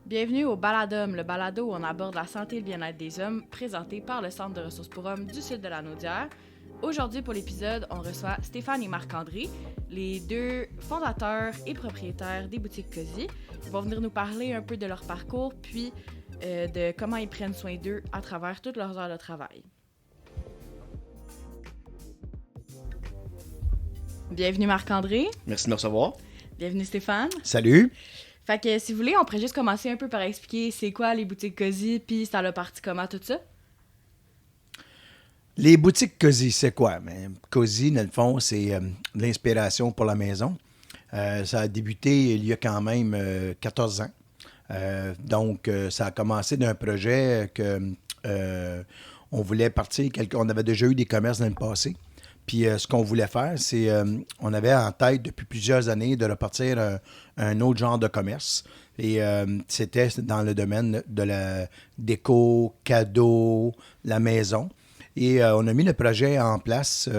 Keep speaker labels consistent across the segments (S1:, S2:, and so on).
S1: Bienvenue au Baladum, le balado où on aborde la santé et le bien-être des hommes, présenté par le Centre de ressources pour hommes du sud de la Naudière. Aujourd'hui, pour l'épisode, on reçoit Stéphane et Marc-André, les deux fondateurs et propriétaires des boutiques Cozy. Ils vont venir nous parler un peu de leur parcours, puis de comment ils prennent soin d'eux à travers toutes leurs heures de travail. Bienvenue Marc-André.
S2: Merci de me recevoir.
S1: Bienvenue Stéphane.
S3: Salut!
S1: Fait que si vous voulez, on pourrait juste commencer un peu par expliquer c'est quoi les boutiques Cozy, puis ça a parti comment tout ça?
S3: Les boutiques Cozy, c'est quoi? Mais Cozy, dans le fond, c'est de l'inspiration pour la maison. Ça a débuté il y a quand même 14 ans. Donc, ça a commencé d'un projet que on voulait partir. On avait déjà eu des commerces dans le passé. Puis ce qu'on voulait faire, c'est on avait en tête depuis plusieurs années de repartir un autre genre de commerce. Et c'était dans le domaine de la déco, cadeaux, la maison. Et on a mis le projet en place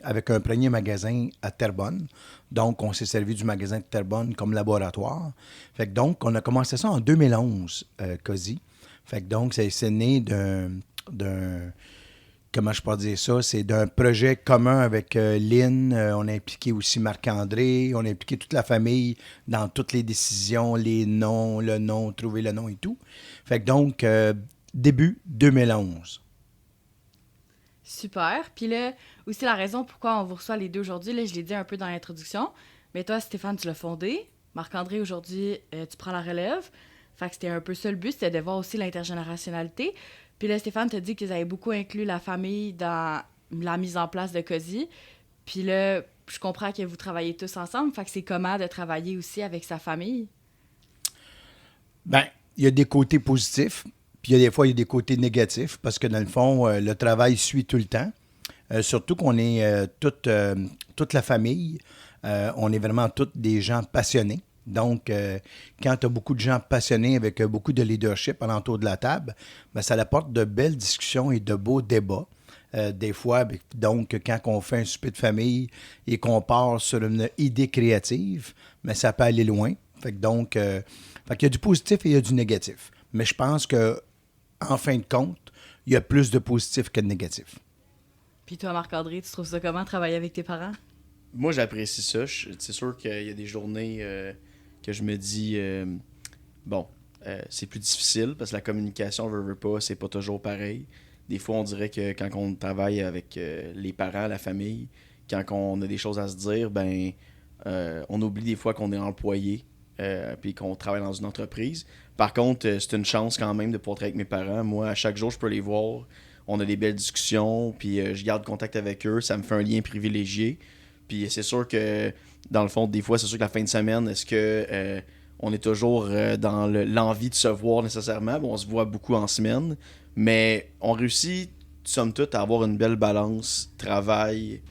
S3: avec un premier magasin à Terrebonne. Donc, on s'est servi du magasin de Terrebonne comme laboratoire. Fait que donc, on a commencé ça en 2011, Cozy. Fait que donc, c'est né d'un comment je peux dire ça, c'est d'un projet commun avec Lynn. On a impliqué aussi Marc-André. On a impliqué toute la famille dans toutes les décisions, les noms, le nom, trouver le nom et tout. Fait que donc, début 2011.
S1: Super. Puis là, aussi la raison pourquoi on vous reçoit les deux aujourd'hui, là, je l'ai dit un peu dans l'introduction, mais toi, Stéphane, tu l'as fondé. Marc-André, aujourd'hui, tu prends la relève. Fait que c'était un peu ça le but, c'était de voir aussi l'intergénérationnalité. Puis là, Stéphane t'a dit qu'ils avaient beaucoup inclus la famille dans la mise en place de Cozy. Puis là, je comprends que vous travaillez tous ensemble. Fait que c'est comment de travailler aussi avec sa famille?
S3: Bien, il y a des côtés positifs, puis il y a des côtés négatifs, parce que dans le fond, le travail suit tout le temps. Surtout qu'on est toute la famille. On est vraiment tous des gens passionnés. Donc, quand tu as beaucoup de gens passionnés avec beaucoup de leadership alentour de la table, bien, ça apporte de belles discussions et de beaux débats. Des fois, donc, quand on fait un souper de famille et qu'on part sur une idée créative, bien, ça peut aller loin. Fait que donc, fait qu'il y a du positif et il y a du négatif. Mais je pense que en fin de compte, il y a plus de positif que de négatif.
S1: Puis toi, Marc-André, tu trouves ça comment travailler avec tes parents?
S2: Moi, j'apprécie ça. C'est sûr qu'il y a des journées que je me dis, c'est plus difficile parce que la communication, veut pas, c'est pas toujours pareil. Des fois, on dirait que quand on travaille avec les parents, la famille, quand on a des choses à se dire, on oublie des fois qu'on est employé puis qu'on travaille dans une entreprise. Par contre, c'est une chance quand même de pouvoir travailler avec mes parents. Moi, à chaque jour, je peux les voir. On a des belles discussions, puis je garde contact avec eux. Ça me fait un lien privilégié. Puis c'est sûr que, dans le fond, des fois, c'est sûr que la fin de semaine, est-ce que on est toujours dans l'envie de se voir nécessairement? Bon, on se voit beaucoup en semaine, mais on réussit, somme toute, à avoir une belle balance travail,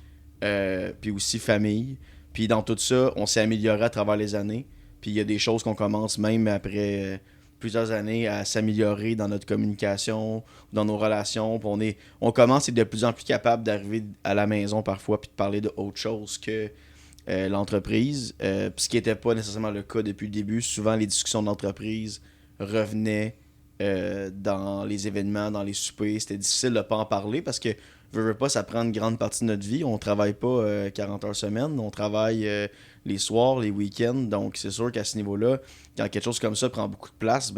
S2: puis aussi famille. Puis dans tout ça, on s'est amélioré à travers les années. Puis il y a des choses qu'on commence même après plusieurs années à s'améliorer dans notre communication, dans nos relations. Puis on commence à être de plus en plus capable d'arriver à la maison parfois puis de parler de autre chose que l'entreprise. Puis ce qui n'était pas nécessairement le cas depuis le début. Souvent, les discussions d'entreprise revenaient dans les événements, dans les soupers. C'était difficile de ne pas en parler parce que veux pas, ça prend une grande partie de notre vie. On travaille pas 40 heures semaine. On travaille les soirs, les week-ends. Donc, c'est sûr qu'à ce niveau-là, quand quelque chose comme ça prend beaucoup de place,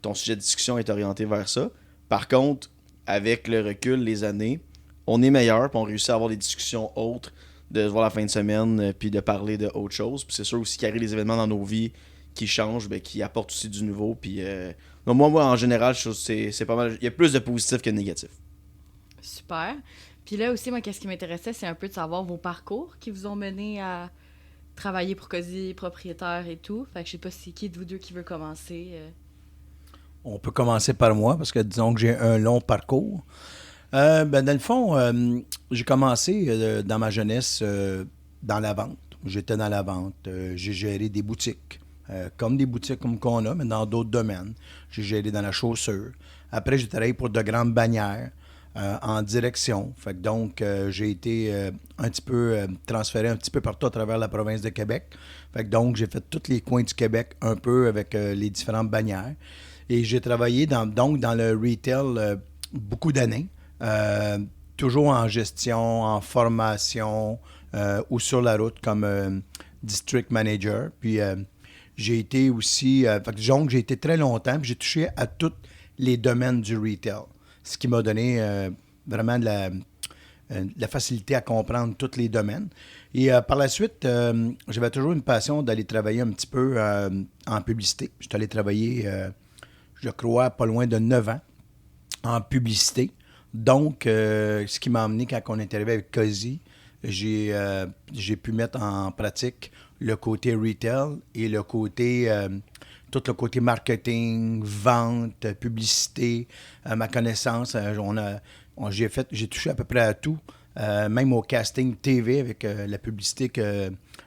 S2: ton sujet de discussion est orienté vers ça. Par contre, avec le recul, les années, on est meilleur puis on réussit à avoir des discussions autres, de se voir la fin de semaine puis de parler de autre chose. Puis c'est sûr aussi qu'il y a des événements dans nos vies qui changent, qui apportent aussi du nouveau. Puis donc moi, en général, je trouve que c'est pas mal. Il y a plus de positif que de négatif.
S1: Super. Puis là aussi, moi, qu'est-ce qui m'intéressait, c'est un peu de savoir vos parcours qui vous ont mené à travailler pour Cozy, propriétaire et tout. Fait que je sais pas si qui de vous deux qui veut commencer.
S3: On peut commencer par moi, parce que disons que j'ai un long parcours. Dans le fond, j'ai commencé dans ma jeunesse dans la vente. J'étais dans la vente. J'ai géré des boutiques, comme des boutiques comme qu'on a, mais dans d'autres domaines. J'ai géré dans la chaussure. Après, j'ai travaillé pour de grandes bannières. en direction. Fait que donc, j'ai été un petit peu transféré un petit peu partout à travers la province de Québec. Fait que donc, j'ai fait tous les coins du Québec un peu avec les différentes bannières. Et j'ai travaillé donc dans le retail beaucoup d'années, toujours en gestion, en formation ou sur la route comme district manager. Puis j'ai été aussi, fait que donc j'ai été très longtemps, puis j'ai touché à tous les domaines du retail, ce qui m'a donné vraiment de la facilité à comprendre tous les domaines. Et par la suite, j'avais toujours une passion d'aller travailler un petit peu en publicité. Je suis allé travailler, je crois, pas loin de 9 ans en publicité. Donc, ce qui m'a amené quand on est arrivé avec Cozy, j'ai pu mettre en pratique le côté retail et le côté, tout le côté marketing, vente, publicité, ma connaissance. J'ai touché à peu près à tout, même au casting TV avec la publicité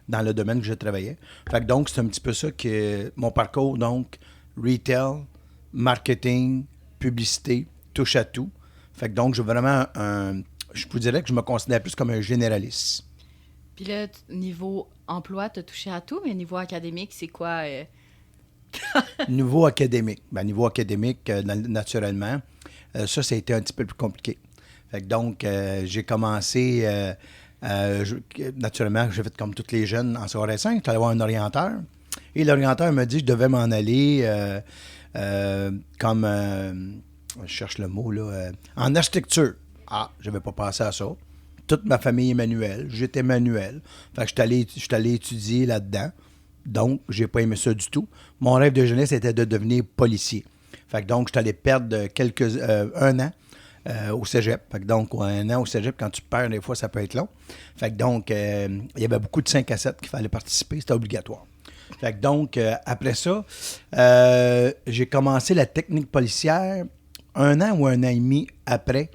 S3: dans le domaine que je travaillais. Fait que donc, c'est un petit peu ça que mon parcours, donc, retail, marketing, publicité, touche à tout. Fait que donc, j'ai vraiment je vous dirais que je me considère plus comme un généraliste.
S1: Puis là, niveau emploi, tu as touché à tout, mais niveau académique, c'est quoi?
S3: Niveau académique. Niveau académique, naturellement, ça a été un petit peu plus compliqué. Fait que donc, j'ai commencé, naturellement, j'ai fait comme tous les jeunes en secondaire 5, j'allais voir un orienteur. Et l'orienteur m'a dit que je devais m'en aller comme, je cherche le mot, là, en architecture. Ah, je n'avais pas pensé à ça. Toute ma famille est manuelle. J'étais manuel. Fait que je suis allé étudier là-dedans. Donc, j'ai pas aimé ça du tout. Mon rêve de jeunesse était de devenir policier. Fait que donc, je suis allé perdre un an au cégep. Fait que donc, un an au cégep, quand tu perds, des fois, ça peut être long. Fait que donc, il y avait beaucoup de 5 à 7 qu'il fallait participer. C'était obligatoire. Fait que donc, après ça, j'ai commencé la technique policière 1 an ou 1 an et demi après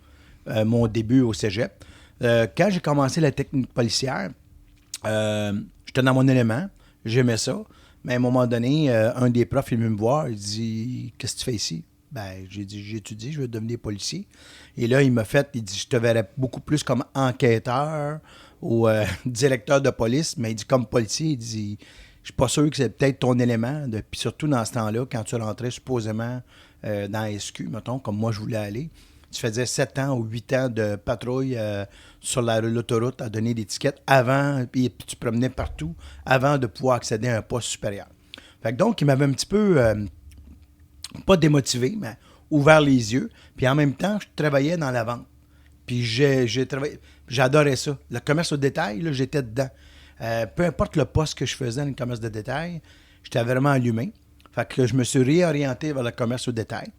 S3: mon début au cégep. Quand j'ai commencé la technique policière, j'étais dans mon élément, j'aimais ça, mais à un moment donné, un des profs, il est venu me voir, il dit « Qu'est-ce que tu fais ici? » J'ai dit « J'étudie, je veux devenir policier. » Et là, il dit « Je te verrais beaucoup plus comme enquêteur ou directeur de police, mais il dit comme policier, il dit « Je suis pas sûr que c'est peut-être ton élément. » Puis surtout dans ce temps-là, quand tu rentrais supposément dans SQ, mettons, comme moi je voulais aller, tu faisais 7 ans ou 8 ans de patrouille sur l'autoroute à donner des tickets avant, puis tu promenais partout avant de pouvoir accéder à un poste supérieur. Fait que donc, il m'avait un petit peu, pas démotivé, mais ouvert les yeux. Puis en même temps, je travaillais dans la vente. Puis j'adorais ça. Le commerce au détail, là, j'étais dedans. Peu importe le poste que je faisais dans le commerce de détail, j'étais vraiment allumé. Fait que je me suis réorienté vers le commerce au détail.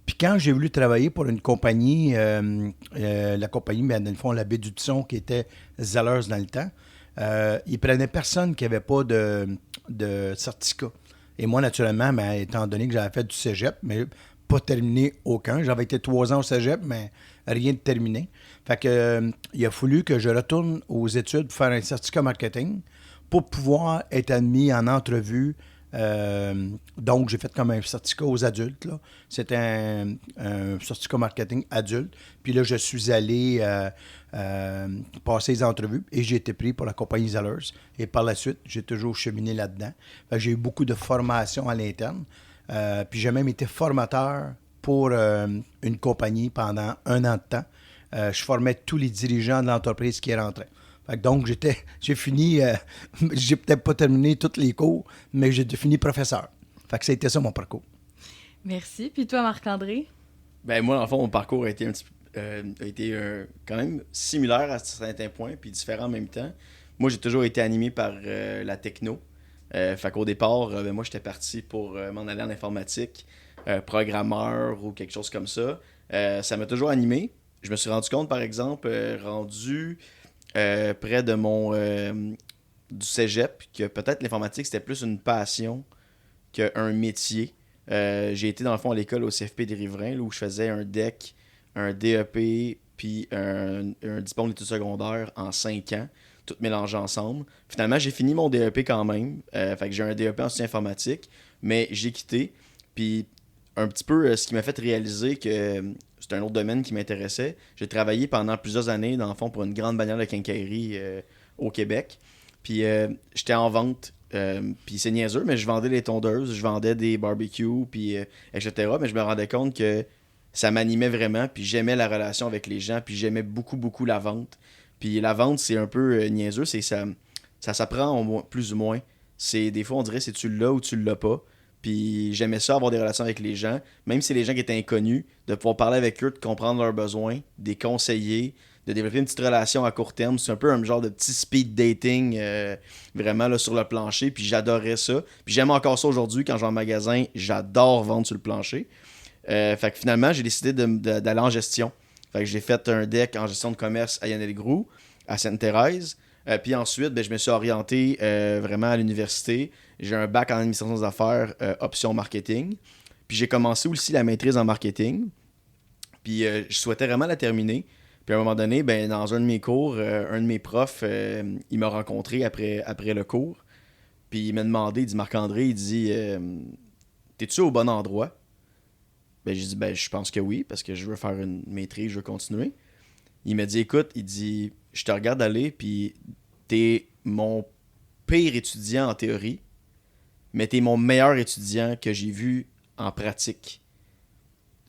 S3: Puis quand j'ai voulu travailler pour une compagnie, la compagnie, dans le fond, la baie du Tisson, qui était Zellers dans le temps, ils prenaient personne qui n'avait pas de certificat. Et moi, naturellement, étant donné que j'avais fait du cégep, mais pas terminé aucun. J'avais été 3 ans au cégep, mais rien de terminé. Fait que il a fallu que je retourne aux études pour faire un certificat marketing pour pouvoir être admis en entrevue. Donc, j'ai fait comme un certificat aux adultes. Là. C'était un certificat marketing adulte. Puis là, je suis allé passer les entrevues et j'ai été pris pour la compagnie Zellers. Et par la suite, j'ai toujours cheminé là-dedans. J'ai eu beaucoup de formation à l'interne. Puis j'ai même été formateur pour une compagnie pendant 1 an de temps. Je formais tous les dirigeants de l'entreprise qui rentraient. Donc, j'ai fini, j'ai peut-être pas terminé tous les cours, mais j'ai fini professeur. Fait que c'était ça mon parcours.
S1: Merci. Puis toi, Marc-André?
S2: Moi, dans le fond, mon parcours a été quand même similaire à certains points, puis différent en même temps. Moi, j'ai toujours été animé par la techno. Fait qu'au départ, moi, j'étais parti pour m'en aller en informatique, programmeur ou quelque chose comme ça. Ça m'a toujours animé. Je me suis rendu compte, par exemple, près de du cégep, que peut-être l'informatique, c'était plus une passion qu'un métier. J'ai été, dans le fond, à l'école au CFP des Riverains, là, où je faisais un DEC, un DEP, puis un diplôme d'études secondaires en 5 ans, tout mélangé ensemble. Finalement, j'ai fini mon DEP quand même. Fait que j'ai un DEP en soutien informatique, mais j'ai quitté. Puis un petit peu ce qui m'a fait réaliser que c'est un autre domaine qui m'intéressait. J'ai travaillé pendant plusieurs années, dans le fond, pour une grande bannière de quincaillerie au Québec. Puis j'étais en vente. Puis c'est niaiseux, mais je vendais des tondeuses, je vendais des barbecues, puis etc. Mais je me rendais compte que ça m'animait vraiment, puis j'aimais la relation avec les gens, puis j'aimais beaucoup, beaucoup la vente. Puis la vente, c'est un peu niaiseux, c'est ça s'apprend plus ou moins. C'est des fois, on dirait c'est tu l'as ou tu l'as pas. Puis j'aimais ça, avoir des relations avec les gens, même si les gens qui étaient inconnus, de pouvoir parler avec eux, de comprendre leurs besoins, des conseiller, de développer une petite relation à court terme. C'est un peu un genre de petit speed dating vraiment là, sur le plancher. Puis j'adorais ça. Puis j'aime encore ça aujourd'hui quand je vais en magasin. J'adore vendre sur le plancher. Fait que finalement, j'ai décidé d'aller en gestion. Fait que j'ai fait un deck en gestion de commerce à Yannelle-Groux, à Sainte-Thérèse. Puis ensuite, je me suis orienté vraiment à l'université. J'ai un bac en administration des affaires, option marketing. Puis j'ai commencé aussi la maîtrise en marketing. Puis je souhaitais vraiment la terminer. Puis à un moment donné, dans un de mes cours, un de mes profs, il m'a rencontré après le cours. Puis il m'a demandé, il dit Marc-André, il dit t'es-tu au bon endroit? J'ai dit je pense que oui, parce que je veux faire une maîtrise, je veux continuer. Il m'a dit écoute, il dit je te regarde aller, puis t'es mon pire étudiant en théorie, mais t'es mon meilleur étudiant que j'ai vu en pratique.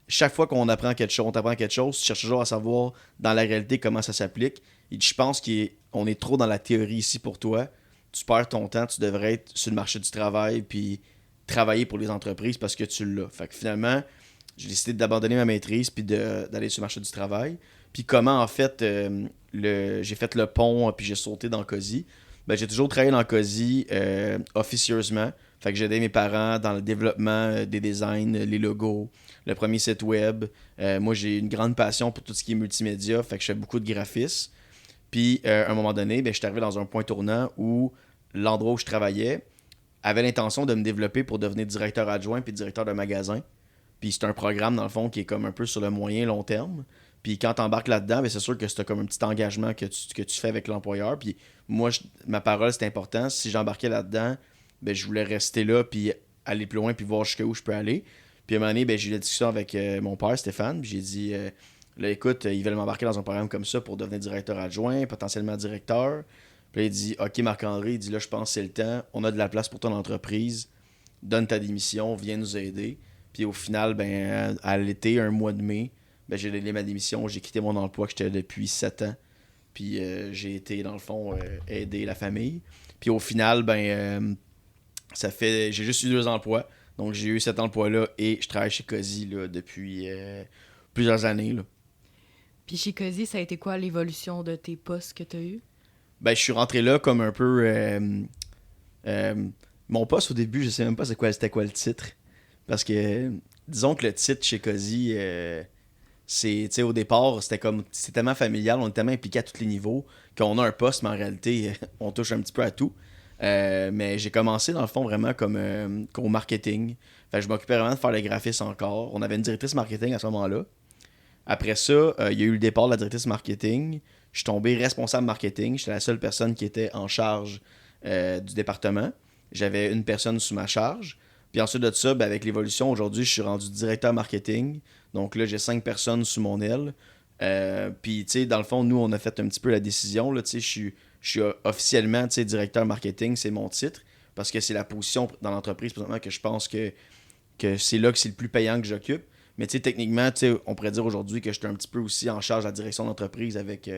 S2: Chaque fois qu'on apprend quelque chose, on t'apprend quelque chose, tu cherches toujours à savoir dans la réalité comment ça s'applique. Il dit, je pense qu'on est trop dans la théorie ici pour toi. Tu perds ton temps, tu devrais être sur le marché du travail puis travailler pour les entreprises parce que tu l'as. Fait que finalement, j'ai décidé d'abandonner ma maîtrise puis d'aller sur le marché du travail. Puis comment en fait j'ai fait le pont puis j'ai sauté dans COSI. J'ai toujours travaillé dans COSI officieusement. Fait que j'ai aidé mes parents dans le développement des designs, les logos, le premier site web. Moi, j'ai une grande passion pour tout ce qui est multimédia. Fait que je fais beaucoup de graphisme. Puis, à un moment donné, je suis arrivé dans un point tournant où l'endroit où je travaillais avait l'intention de me développer pour devenir directeur adjoint puis directeur de magasin. Puis, c'est un programme, dans le fond, qui est comme un peu sur le moyen long terme. Puis, quand tu embarques là-dedans, c'est sûr que c'est comme un petit engagement que tu fais avec l'employeur. Puis, moi, ma parole, c'est important. Si j'embarquais là-dedans, je voulais rester là puis aller plus loin puis voir jusqu'où je peux aller. Puis à un moment donné, j'ai eu la discussion avec mon père, Stéphane. Puis j'ai dit, là, écoute, ils veulent m'embarquer dans un programme comme ça pour devenir directeur adjoint, potentiellement directeur. Puis là, il dit, OK, Marc-André, il dit, là, je pense que c'est le temps. On a de la place pour ton entreprise. Donne ta démission, viens nous aider. Puis au final, à l'été, un mois de mai, j'ai donné ma démission. J'ai quitté mon emploi que j'étais depuis 7 ans. Puis j'ai été, dans le fond, aider la famille. Puis au final, j'ai juste eu 2 emplois. Donc, j'ai eu cet emploi-là et je travaille chez COSI là, depuis plusieurs années. Là.
S1: Puis chez COSI, ça a été quoi l'évolution de tes postes que tu as eu?
S2: Je suis rentré là comme un peu... mon poste, au début, je sais même pas c'était quoi le titre. Parce que, disons que le titre chez COSI, au départ, c'était tellement familial, on est tellement impliqué à tous les niveaux qu'on a un poste, mais en réalité, on touche un petit peu à tout. Mais j'ai commencé dans le fond vraiment comme au marketing. Fait que je m'occupais vraiment de faire les graphismes encore. On avait une directrice marketing à ce moment-là. Après ça, il y a eu le départ de la directrice marketing. Je suis tombé responsable marketing. J'étais la seule personne qui était en charge du département. J'avais une personne sous ma charge. Puis ensuite de ça, avec l'évolution, aujourd'hui, je suis rendu directeur marketing. Donc là, j'ai 5 personnes sous mon aile. Puis, tu sais, dans le fond, nous, on a fait un petit peu la décision. Là, tu sais, je suis officiellement directeur marketing, c'est mon titre, parce que c'est la position dans l'entreprise présentement que je pense que c'est là que c'est le plus payant que j'occupe. Mais techniquement, on pourrait dire aujourd'hui que je suis un petit peu aussi en charge de la direction d'entreprise avec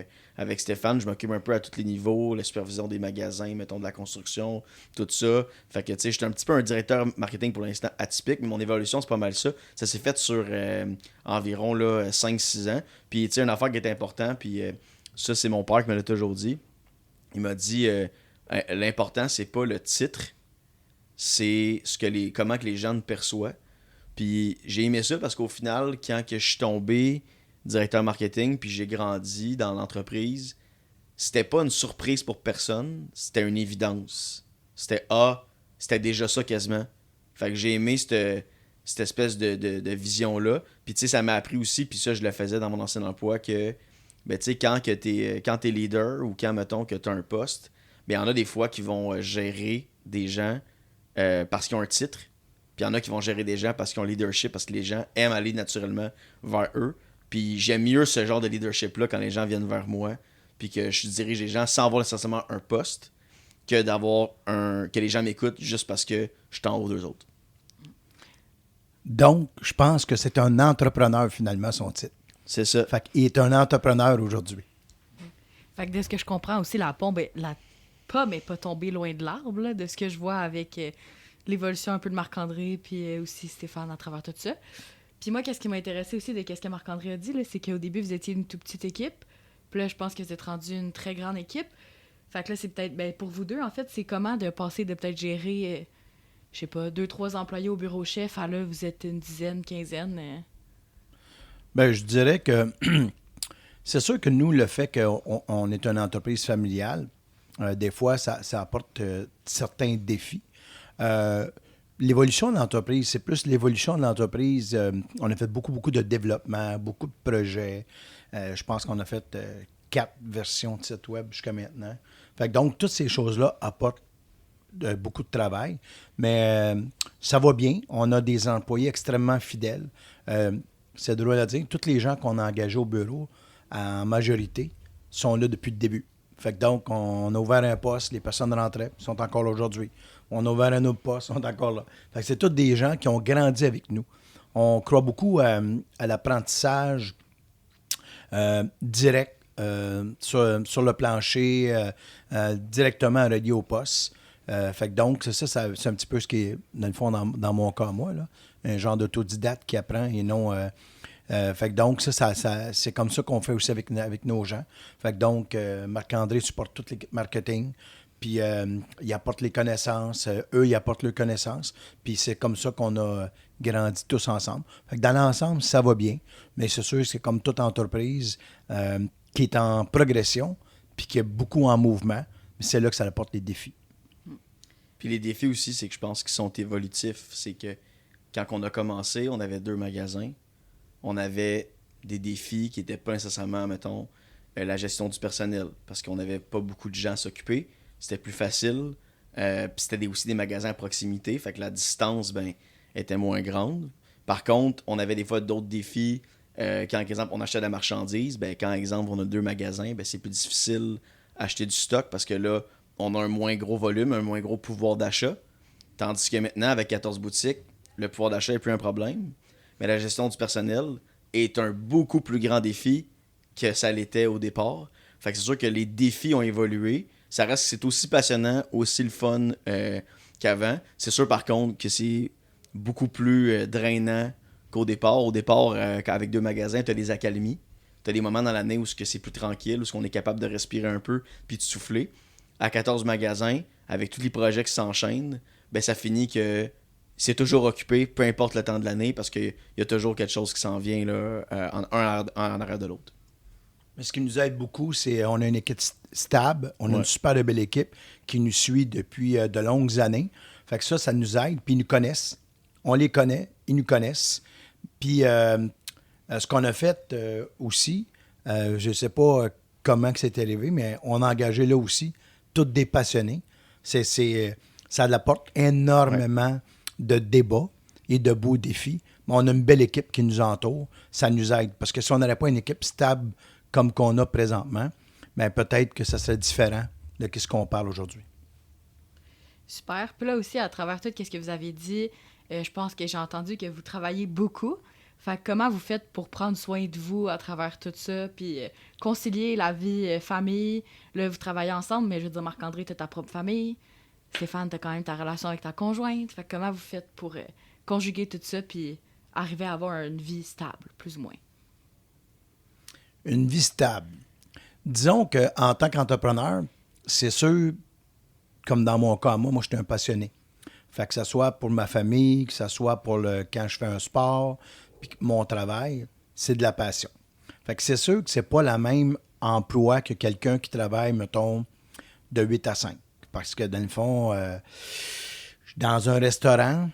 S2: Stéphane. Je m'occupe un peu à tous les niveaux, la supervision des magasins, mettons de la construction, tout ça. Fait que je suis un petit peu un directeur marketing pour l'instant atypique, mais mon évolution, c'est pas mal ça. Ça s'est fait sur environ 5-6 ans. Puis une affaire qui est importante, puis ça, c'est mon père qui me l'a toujours dit. Il m'a dit l'important, c'est pas le titre, c'est comment que les gens te perçoivent. Puis j'ai aimé ça parce qu'au final, quand que je suis tombé directeur marketing puis j'ai grandi dans l'entreprise, c'était pas une surprise pour personne, c'était une évidence. C'était déjà ça quasiment. Fait que j'ai aimé cette espèce de vision-là. Puis tu sais, ça m'a appris aussi, puis ça je le faisais dans mon ancien emploi, que tu sais, quand t'es leader ou quand, mettons, que t'as un poste, il y en a des fois qui vont gérer des gens parce qu'ils ont un titre. Puis Puis il y en a qui vont gérer des gens parce qu'ils ont leadership, parce que les gens aiment aller naturellement vers eux. Puis j'aime mieux ce genre de leadership-là quand les gens viennent vers moi, puis que je dirige les gens sans avoir nécessairement un poste, que d'avoir que les gens m'écoutent juste parce que je suis en haut d'eux autres.
S3: Donc, je pense que c'est un entrepreneur, finalement, son titre.
S2: C'est ça.
S3: Fait qu'il est un entrepreneur aujourd'hui.
S1: Fait que de ce que je comprends aussi, la pomme n'est pas tombée loin de l'arbre, là, de ce que je vois avec l'évolution un peu de Marc-André, puis aussi Stéphane à travers tout ça. Puis moi, qu'est-ce qui m'a intéressé aussi de ce que Marc-André a dit, là, c'est qu'au début, vous étiez une toute petite équipe. Puis là, je pense que vous êtes rendu une très grande équipe. Fait que là, c'est peut-être, pour vous deux, en fait, c'est comment de passer de peut-être gérer, je sais pas, 2-3 employés au bureau chef, à là, vous êtes une dizaine, quinzaine.
S3: Je dirais que c'est sûr que nous, le fait qu'on est une entreprise familiale, des fois, ça apporte certains défis. L'évolution de l'entreprise, c'est plus l'évolution de l'entreprise. On a fait beaucoup de développement, beaucoup de projets. Je pense qu'on a fait 4 versions de site web jusqu'à maintenant. Fait que donc, toutes ces choses-là apportent beaucoup de travail. Mais ça va bien. On a des employés extrêmement fidèles. C'est drôle à dire. Tous les gens qu'on a engagés au bureau, en majorité, sont là depuis le début. Fait que donc, on a ouvert un poste, les personnes rentraient, sont encore là aujourd'hui. On a ouvert un autre poste, sont encore là. Fait que c'est tous des gens qui ont grandi avec nous. On croit beaucoup à l'apprentissage direct sur le plancher, directement relié au poste. Fait que donc, c'est un petit peu ce qui est, dans le fond, dans mon cas, moi, là, un genre d'autodidacte qui apprend et non... fait que donc, ça c'est comme ça qu'on fait aussi avec nos gens. Fait que donc, Marc-André supporte toute l'équipe marketing, puis il apporte les connaissances, eux, ils apportent leurs connaissances, puis c'est comme ça qu'on a grandi tous ensemble. Fait que dans l'ensemble, ça va bien, mais c'est sûr que c'est comme toute entreprise qui est en progression, puis qui est beaucoup en mouvement, mais c'est là que ça apporte les défis.
S2: Puis les défis aussi, c'est que je pense qu'ils sont évolutifs. C'est que quand on a commencé, on avait 2 magasins. On avait des défis qui n'étaient pas nécessairement, mettons, la gestion du personnel, parce qu'on n'avait pas beaucoup de gens à s'occuper. C'était plus facile. Puis c'était aussi des magasins à proximité, fait que la distance était moins grande. Par contre, on avait des fois d'autres défis. Quand, par exemple, on achetait de la marchandise, quand, par exemple, on a 2 magasins, c'est plus difficile d'acheter du stock parce que là, on a un moins gros volume, un moins gros pouvoir d'achat. Tandis que maintenant, avec 14 boutiques, le pouvoir d'achat n'est plus un problème. Mais la gestion du personnel est un beaucoup plus grand défi que ça l'était au départ. Fait que c'est sûr que les défis ont évolué. Ça reste que c'est aussi passionnant, aussi le fun qu'avant. C'est sûr, par contre, que c'est beaucoup plus drainant qu'au départ. Au départ, avec 2 magasins, tu as des accalmies. Tu as des moments dans l'année où c'est plus tranquille, où on est capable de respirer un peu puis de souffler. À 14 magasins, avec tous les projets qui s'enchaînent, ça finit que c'est toujours occupé, peu importe le temps de l'année, parce qu'il y a toujours quelque chose qui s'en vient là, en arrière de l'autre.
S3: Mais ce qui nous aide beaucoup, c'est qu'on a une équipe stable, on a une super belle équipe qui nous suit depuis de longues années. Fait que ça nous aide, puis ils nous connaissent. On les connaît, ils nous connaissent. Puis ce qu'on a fait aussi, je ne sais pas comment que c'est arrivé, mais on a engagé là aussi tous des passionnés. Ça apporte énormément de débats et de beaux défis. Mais on a une belle équipe qui nous entoure. Ça nous aide. Parce que si on n'aurait pas une équipe stable comme qu'on a présentement, peut-être que ça serait différent de ce qu'on parle aujourd'hui.
S1: Super. Puis là aussi, à travers tout ce que vous avez dit, je pense que j'ai entendu que vous travaillez beaucoup. Fait que comment vous faites pour prendre soin de vous à travers tout ça, puis concilier la vie famille? Là, vous travaillez ensemble, mais je veux dire, Marc-André, tu as ta propre famille. Stéphane, tu as quand même ta relation avec ta conjointe. Fait que comment vous faites pour conjuguer tout ça, puis arriver à avoir une vie stable, plus ou moins?
S3: Une vie stable. Disons qu'en tant qu'entrepreneur, c'est sûr, comme dans mon cas, moi je suis un passionné. Fait que ça soit pour ma famille, que ça soit pour quand je fais un sport, puis mon travail, c'est de la passion. Fait que c'est sûr que c'est pas le même emploi que quelqu'un qui travaille, mettons, de 8 à 5. Parce que dans le fond, dans un restaurant,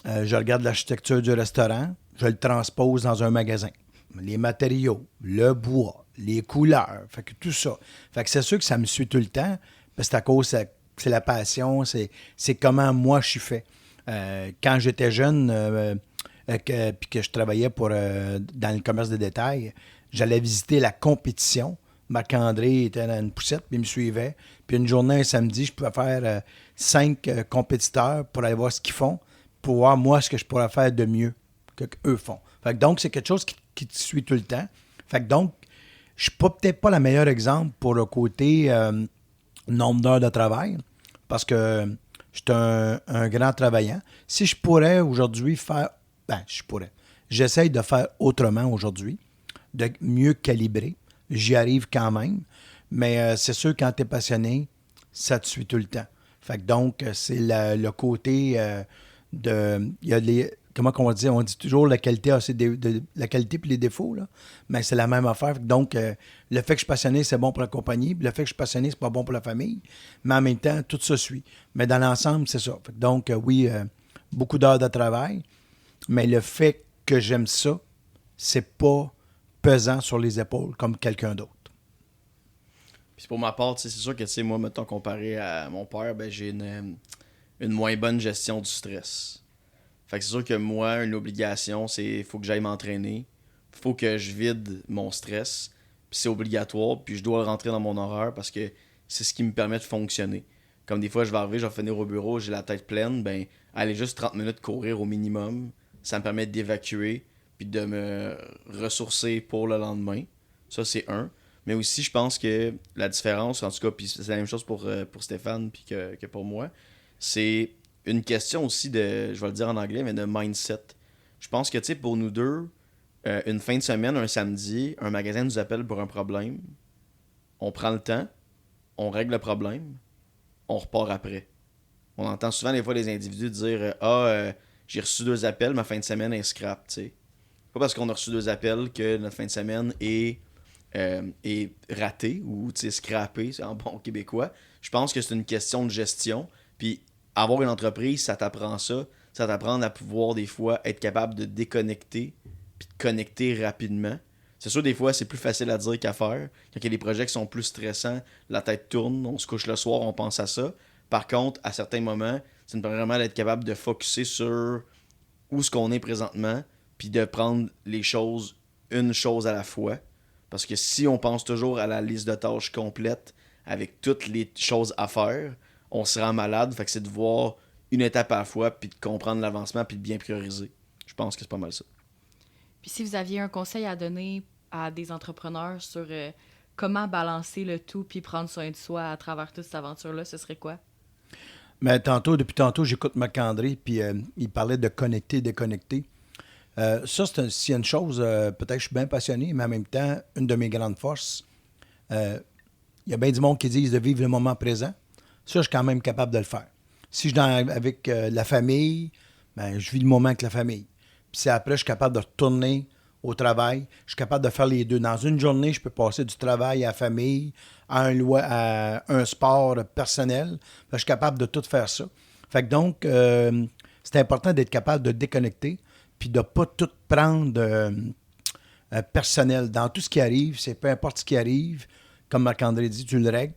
S3: je regarde l'architecture du restaurant, je le transpose dans un magasin. Les matériaux, le bois, les couleurs, fait que tout ça. Fait que c'est sûr que ça me suit tout le temps, parce que c'est à cause, c'est la passion, c'est comment moi je suis fait. Quand j'étais jeune, puis que je travaillais dans le commerce de détail, j'allais visiter la compétition. Marc-André était dans une poussette, puis il me suivait. Puis une journée, un samedi, je pouvais faire 5 compétiteurs pour aller voir ce qu'ils font, pour voir, moi, ce que je pourrais faire de mieux que eux font. Fait que donc, c'est quelque chose qui te suit tout le temps. Fait que donc, je suis peut-être pas le meilleur exemple pour le côté nombre d'heures de travail, parce que je suis un grand travaillant. Si je pourrais aujourd'hui faire... J'essaye de faire autrement aujourd'hui, de mieux calibrer. J'y arrive quand même, mais c'est sûr, quand tu es passionné, ça te suit tout le temps. Fait que donc, c'est le côté de... Il y a comment on va dire? On dit toujours la qualité a la qualité puis les défauts, là. Mais c'est la même affaire. Donc, le fait que je suis passionné, c'est bon pour la compagnie. Puis le fait que je suis passionné, c'est pas bon pour la famille. Mais en même temps, tout ça suit. Mais dans l'ensemble, c'est ça. Fait que donc, oui, beaucoup d'heures de travail. Mais le fait que j'aime ça, c'est pas pesant sur les épaules comme quelqu'un d'autre.
S2: Puis pour ma part, c'est sûr que moi, mettons, comparé à mon père, ben, j'ai une moins bonne gestion du stress. Fait que c'est sûr que moi, une obligation, c'est faut que j'aille m'entraîner. Faut que je vide mon stress. Puis c'est obligatoire. Puis je dois le rentrer dans mon horaire parce que c'est ce qui me permet de fonctionner. Comme des fois, je vais arriver, je vais finir au bureau, j'ai la tête pleine. Ben, aller juste 30 minutes courir au minimum, ça me permet d'évacuer puis de me ressourcer pour le lendemain. Ça, c'est un. Mais aussi, je pense que la différence, en tout cas, puis c'est la même chose pour Stéphane puis que pour moi, c'est une question aussi de, je vais le dire en anglais, mais de mindset. Je pense que, tu sais, pour nous deux, une fin de semaine, un samedi, un magasin nous appelle pour un problème. On prend le temps, on règle le problème, on repart après. On entend souvent des fois les individus dire j'ai reçu 2 appels, ma fin de semaine est scrap, tu sais. Pas parce qu'on a reçu 2 appels que notre fin de semaine est ratée ou scrappée, c'est en bon québécois. Je pense que c'est une question de gestion. Puis avoir une entreprise, ça t'apprend ça. Ça t'apprend à pouvoir des fois être capable de déconnecter puis de connecter rapidement. C'est sûr, des fois, c'est plus facile à dire qu'à faire. Quand il y a des projets qui sont plus stressants, la tête tourne, on se couche le soir, on pense à ça. Par contre, à certains moments, ça nous permet vraiment d'être capable de focusser sur où ce qu'on est présentement, puis de prendre les choses une chose à la fois. Parce que si on pense toujours à la liste de tâches complète, avec toutes les choses à faire, on se rend malade. Fait que c'est de voir une étape à la fois, puis de comprendre l'avancement, puis de bien prioriser. Je pense que c'est pas mal ça.
S1: Puis si vous aviez un conseil à donner à des entrepreneurs sur comment balancer le tout puis prendre soin de soi à travers toute cette aventure-là, ce serait quoi?
S3: Mais depuis tantôt, j'écoute Marc-André, puis il parlait de connecter, déconnecter. Ça, s'il y a une chose, peut-être que je suis bien passionné, mais en même temps, une de mes grandes forces, il y a bien du monde qui disent de vivre le moment présent. Ça, je suis quand même capable de le faire. Si je suis avec la famille, ben, je vis le moment avec la famille. Puis si après, je suis capable de retourner au travail, je suis capable de faire les deux. Dans une journée, je peux passer du travail à la famille, à un sport personnel. Je suis capable de tout faire ça. Fait que donc, c'est important d'être capable de déconnecter puis de ne pas tout prendre personnel. Dans tout ce qui arrive, c'est peu importe ce qui arrive, comme Marc-André dit, tu le règles,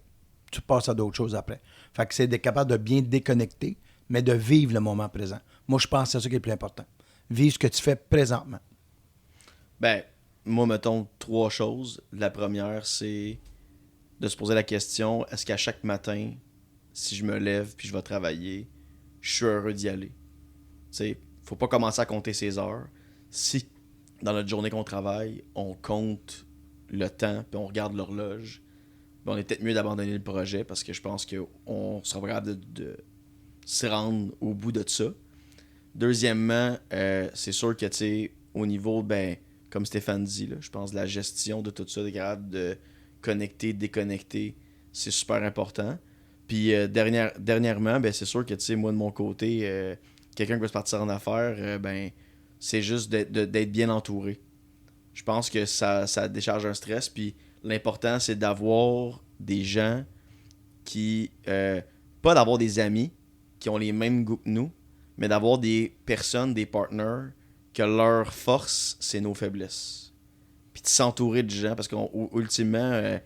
S3: tu passes à d'autres choses après. Fait que c'est d'être capable de bien déconnecter, mais de vivre le moment présent. Moi, je pense que c'est ça qui est le plus important. Vivre ce que tu fais présentement.
S2: Ben, moi, mettons 3 choses. La première, c'est de se poser la question, est-ce qu'à chaque matin, si je me lève puis je vais travailler, je suis heureux d'y aller? Tu sais, faut pas commencer à compter ses heures. Si, dans notre journée qu'on travaille, on compte le temps puis on regarde l'horloge, ben on est peut-être mieux d'abandonner le projet parce que je pense qu'on sera capable de se rendre au bout de ça. Deuxièmement, c'est sûr que, tu sais, au niveau, ben, comme Stéphane dit, là, je pense de la gestion de tout ça, d'être capable de connecter, déconnecter, c'est super important. Puis dernièrement, ben, c'est sûr que, tu sais, moi de mon côté, quelqu'un qui veut se partir en affaires, ben, c'est juste d'être bien entouré. Je pense que ça décharge un stress. Puis l'important, c'est d'avoir des gens qui... pas d'avoir des amis qui ont les mêmes goûts que nous, mais d'avoir des personnes, des partners, que leur force, c'est nos faiblesses. Puis de s'entourer de gens, parce qu'ultimement,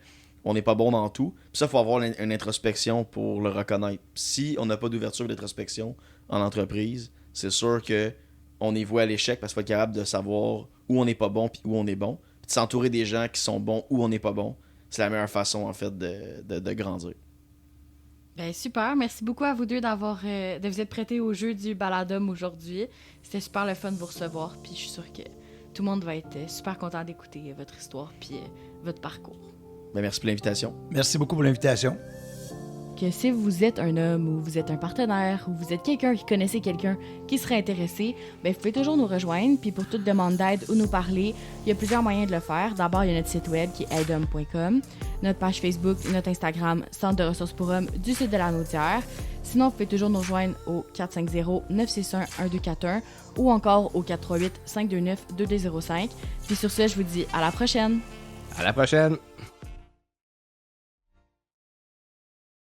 S2: on n'est pas bon dans tout. Puis ça, il faut avoir une introspection pour le reconnaître. Si on n'a pas d'ouverture d'introspection en entreprise, c'est sûr que on est voué à l'échec parce qu'il faut être capable de savoir où on n'est pas bon puis où on est bon. Puis de s'entourer des gens qui sont bons où on n'est pas bon, c'est la meilleure façon, en fait, de grandir.
S1: Ben super, merci beaucoup à vous deux de vous être prêtés au jeu du Baladum aujourd'hui. C'était super le fun de vous recevoir, puis je suis sûre que tout le monde va être super content d'écouter votre histoire puis votre parcours.
S2: Ben, merci pour l'invitation.
S3: Merci beaucoup pour l'invitation.
S1: Que si vous êtes un homme ou vous êtes un partenaire ou vous êtes quelqu'un qui connaissait quelqu'un qui serait intéressé, ben vous pouvez toujours nous rejoindre. Puis pour toute demande d'aide ou nous parler, il y a plusieurs moyens de le faire. D'abord, il y a notre site web qui est aidhomme.com, notre page Facebook, notre Instagram, Centre de ressources pour hommes du sud de la Naudière. Sinon, vous pouvez toujours nous rejoindre au 450-961-1241 ou encore au 438-529-2205. Puis sur ce, je vous dis à la prochaine!
S4: À la prochaine!